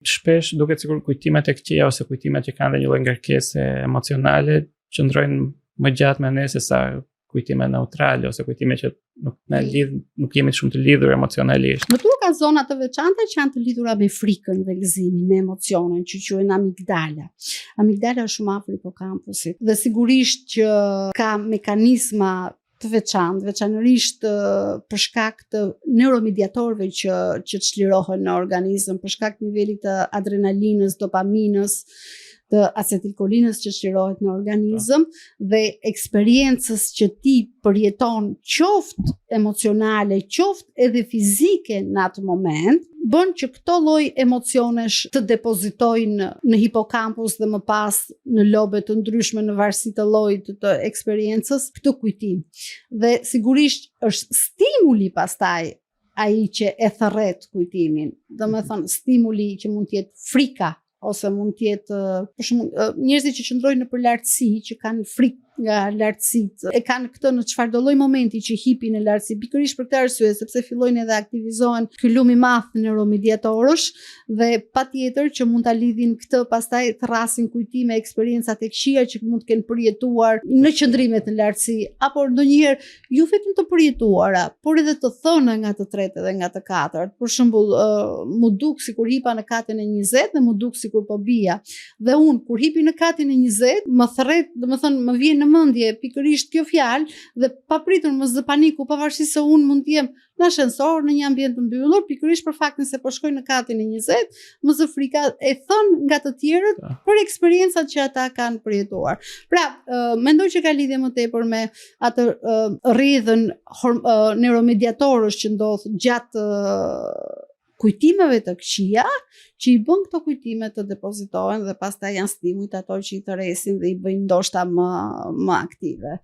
Shpesh duket sikur kujtimet e këqija ose kujtimet që kanë dhe një lloj ngarkese emocionale qëndrojnë më gjatë me ne se sa kujtime neutrale ose kujtime që nuk jemi shumë të lidhur emocionalisht. Më duket ka zona të veçanta që janë të lidhura me frikën dhe gëzimin, me emocionin, që quhen amigdala. Amigdala është shumë afër hipokampusit dhe sigurisht që ka mekanizma të veçantë, veçanërisht për shkak të neuromediatorëve që çlirohen në organizëm, për shkak të nivelit të adrenalinës, dopaminës, të acetilkolinës që çlirohet në organizëm dhe eksperiencës që ti përjeton qoftë emocionale, qoftë edhe fizike në atë moment, bën që këto lloj emocionesh të depozitojnë në hipokampus dhe më pas në lobe të ndryshme në varësi të llojit të eksperiencës këtë kujtim. Dhe sigurisht është stimuli pastaj ai që e thërret kujtimin. Domethënë stimuli që mund të jetë frika ose mund të jetë për shembull njerëzit që qëndrojnë nëpër lartësi, që kanë frikë nga lartësitë, e kanë këtë në çfarëdo lloj momenti që hipin në lartësi, pikërisht për këtë arsye, sepse fillojnë edhe aktivizohen ky lum i madh neuromediatorësh dhe patjetër që mund ta lidhin këtë pastaj të rrasin kujtime, eksperienca të këqija që mund të kenë përjetuar në qëndrimet në lartësi, apo ndonjëherë jo vetëm të përjetuara, por edhe të thëna nga të tretë dhe nga të katërt. Për shembull, mu duk sikur hipa në katin e 20 dhe mu duk sikur po bija. Dhe unë kur hipi në katin e 20, më thërret, domethënë më vjen në mendje pikërisht kjo fjalë dhe papritur mos zë paniku, pavarësisht se unë mund të jem në ascensor në një ambient të mbyllur, pikërisht për faktin se po shkoj në katin e 20, më zë frika e thën nga të tjerët për eksperiencat që ata kanë përjetuar. Pra, mendoj që ka lidhje më tepër me atë rrjedhën neuromediatorësh që ndodh gjatë kujtimeve të këqija, që i bën këto kujtime të depozitohen dhe pastaj janë stimujt ato që i tërhesin dhe i bëjnë ndoshta më aktive.